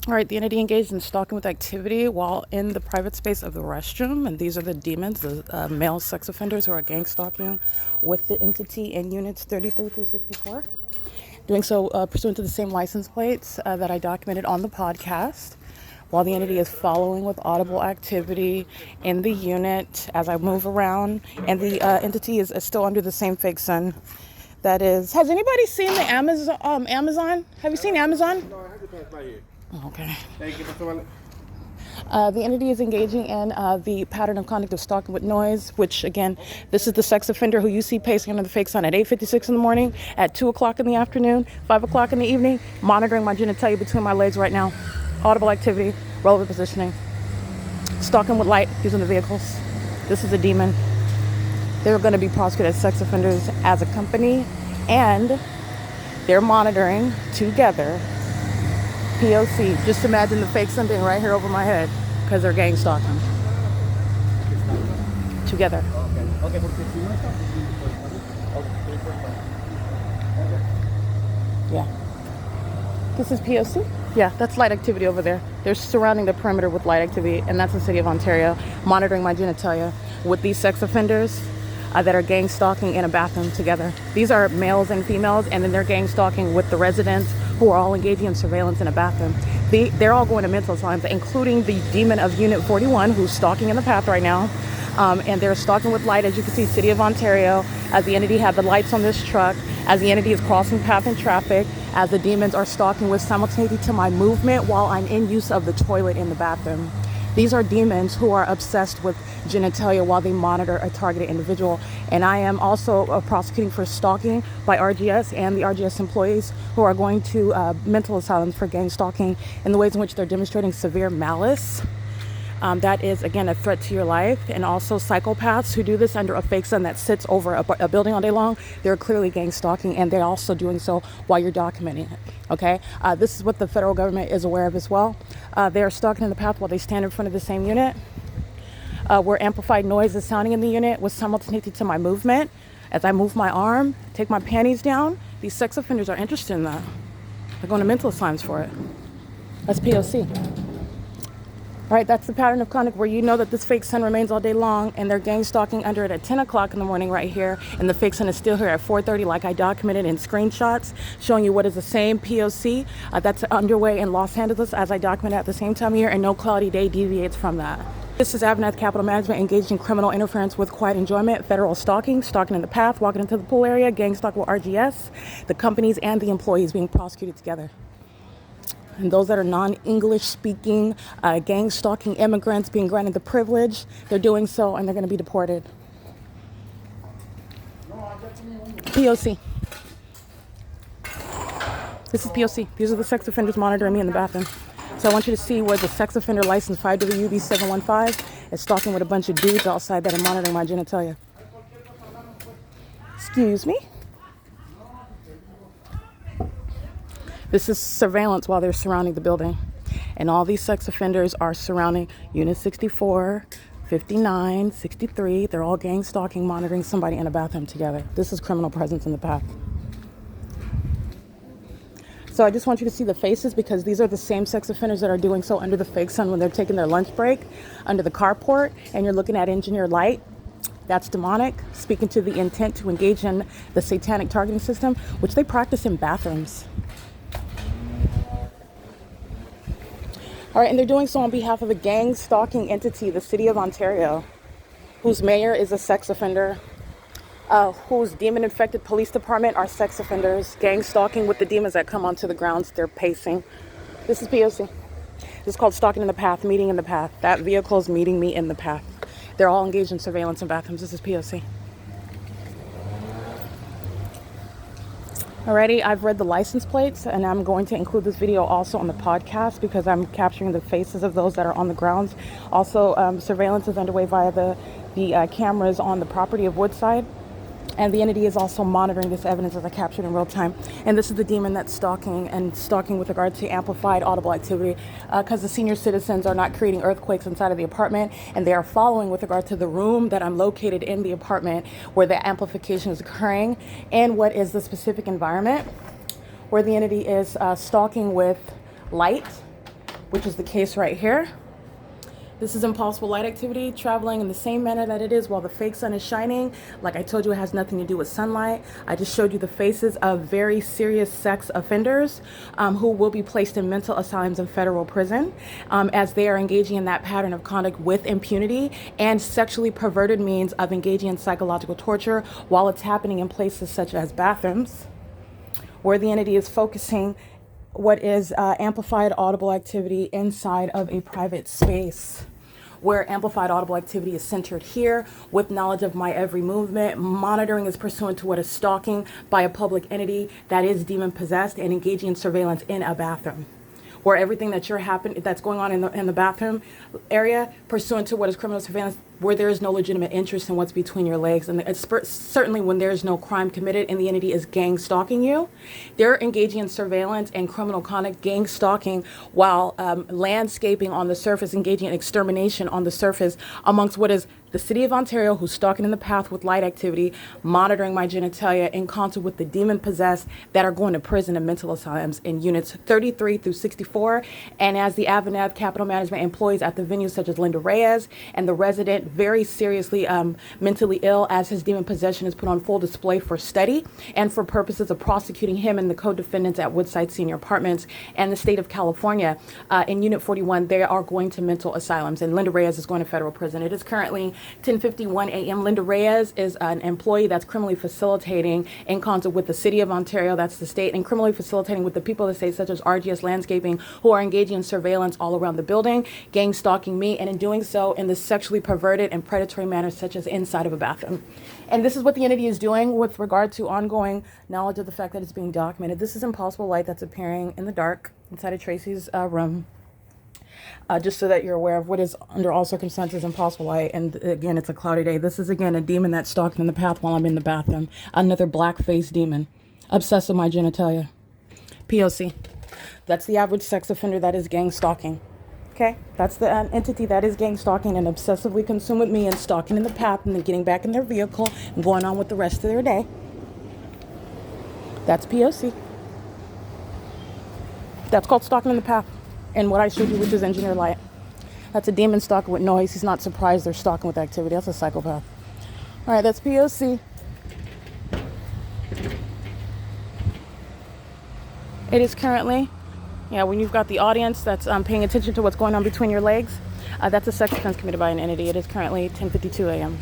All right, the entity engaged in stalking with activity while in the private space of the restroom. And these are the demons, the male sex offenders who are gang stalking with the entity in units 33 through 64. Doing so pursuant to the same license plates that I documented on the podcast. While the entity is following with audible activity in the unit as I move around. And the entity is still under the same fake sun. That is, has anybody seen the Amazon? Have you seen Amazon? No, I had to pass by here. Okay. Thank you, Mr. Valen. The entity is engaging in the pattern of conduct of stalking with noise, which again, this is the sex offender who you see pacing under the fake sun at 8:56 in the morning, at 2 o'clock in the afternoon, 5 o'clock in the evening, monitoring my genitalia between my legs right now. Audible activity, relevant positioning. Stalking with light using the vehicles. This is a demon. They're going to be prosecuted as sex offenders as a company, and they're monitoring together P.O.C. Just imagine the fake sun being right here over my head because they're gang stalking together. Okay, Yeah. This is P.O.C. Yeah, that's light activity over there. They're surrounding the perimeter with light activity, and that's the city of Ontario, monitoring my genitalia with these sex offenders that are gang stalking in a bathroom together. These are males and females, and then they're gang stalking with the residents who are all engaging in surveillance in a bathroom. They're all going to mental asylums, including the demon of Unit 41, who's stalking in the path right now. And they're stalking with light, as you can see, City of Ontario, as the entity had the lights on this truck, as the entity is crossing path in traffic, as the demons are stalking with simultaneity to my movement while I'm in use of the toilet in the bathroom. These are demons who are obsessed with genitalia while they monitor a targeted individual. And I am also prosecuting for stalking by RGS and the RGS employees who are going to mental asylums for gang stalking in the ways in which they're demonstrating severe malice. That is, again, a threat to your life. And also psychopaths who do this under a fake sun that sits over a building all day long. They're clearly gang stalking, and they're also doing so while you're documenting it. Okay? This is what the federal government is aware of as well. They are stalking in the path while they stand in front of the same unit. Where amplified noise is sounding in the unit with simultaneity to my movement. As I move my arm, take my panties down, these sex offenders are interested in that. They're going to mental asylums for it. That's P.O.C. All right, that's the pattern of conduct where you know that this fake sun remains all day long, and they're gang stalking under it at 10 o'clock in the morning right here, and the fake sun is still here at 4:30, like I documented in screenshots, showing you what is the same P.O.C. That's underway in Los Angeles, as I documented at the same time here, and no cloudy day deviates from that. This is AVANATH Capital Management engaged in criminal interference with quiet enjoyment, federal stalking, stalking in the path, walking into the pool area, gang stalk with RGS, the companies and the employees being prosecuted together. And those that are non-English speaking, gang stalking immigrants being granted the privilege, they're doing so, and they're going to be deported. P.O.C. This is P.O.C. These are the sex offenders monitoring me in the bathroom. So I want you to see where the sex offender license 5WB715 is stalking with a bunch of dudes outside that are monitoring my genitalia. Excuse me? This is surveillance while they're surrounding the building. And all these sex offenders are surrounding Unit 64, 59, 63. They're all gang stalking, monitoring somebody in a bathroom together. This is criminal presence in the path. So I just want you to see the faces, because these are the same sex offenders that are doing so under the fake sun when they're taking their lunch break under the carport, and you're looking at engineered light. That's demonic, speaking to the intent to engage in the satanic targeting system, which they practice in bathrooms. All right, and they're doing so on behalf of a gang stalking entity, the City of Ontario, whose mayor is a sex offender, whose demon-infected police department are sex offenders, gang stalking with the demons that come onto the grounds. They're pacing. This is P.O.C. This is called stalking in the path, meeting in the path. That vehicle is meeting me in the path. They're all engaged in surveillance in bathrooms. This is P.O.C. Alrighty, I've read the license plates, and I'm going to include this video also on the podcast because I'm capturing the faces of those that are on the grounds. Also, surveillance is underway via the cameras on the property of Woodside, and the entity is also monitoring this evidence as I captured in real time. And this is the demon that's stalking with regard to amplified audible activity, because the senior citizens are not creating earthquakes inside of the apartment, and they are following with regard to the room that I'm located in the apartment where the amplification is occurring, and what is the specific environment where the entity is stalking with light which is the case right here. This is impossible light activity traveling in the same manner that it is while the fake sun is shining. Like I told you, it has nothing to do with sunlight. I just showed you the faces of very serious sex offenders who will be placed in mental asylums and federal prison as they are engaging in that pattern of conduct with impunity and sexually perverted means of engaging in psychological torture while it's happening in places such as bathrooms, where the entity is focusing what is amplified audible activity inside of a private space, where amplified audible activity is centered here with knowledge of my every movement. Monitoring is pursuant to what is stalking by a public entity that is demon possessed and engaging in surveillance in a bathroom, where everything that's going on in the bathroom area pursuant to what is criminal surveillance, where there is no legitimate interest in what's between your legs. And it's certainly when there is no crime committed and the entity is gang stalking you, they're engaging in surveillance and criminal conduct, gang stalking, while landscaping on the surface, engaging in extermination on the surface amongst what is the city of Ontario, who's stalking in the path with light activity, monitoring my genitalia in concert with the demon possessed that are going to prison and mental asylums in units 33 through 64. And as the AVANATH capital management employees at the venues such as Linda Reyes and the resident very seriously mentally ill, as his demon possession is put on full display for study and for purposes of prosecuting him and the co-defendants at Woodside Senior Apartments and the state of California. In Unit 41, they are going to mental asylums, and Linda Reyes is going to federal prison. It is currently 10:51 a.m. Linda Reyes is an employee that's criminally facilitating in concert with the city of Ontario, that's the state, and criminally facilitating with the people of the state, such as RGS Landscaping, who are engaging in surveillance all around the building, gang stalking me, and in doing so in the sexually perverted and predatory manner, such as inside of a bathroom. And this is what the entity is doing with regard to ongoing knowledge of the fact that it's being documented. This is impossible light that's appearing in the dark inside of Tracy's room. Just so that you're aware of what is under all circumstances impossible light. And again, it's a cloudy day. This is again a demon that's stalking in the path while I'm in the bathroom. Another black-faced demon, obsessed with my genitalia. P.O.C. That's the average sex offender that is gang stalking. Okay, that's the entity that is gang stalking and obsessively consumed with me and stalking in the path and then getting back in their vehicle and going on with the rest of their day. That's P.O.C. That's called stalking in the path. And what I showed you, which is engineer light. That's a demon stalker with noise. He's not surprised they're stalking with activity. That's a psychopath. All right, that's P.O.C. It is currently, when you've got the audience that's paying attention to what's going on between your legs, that's a sex offense committed by an entity. It is currently 10:52 a.m.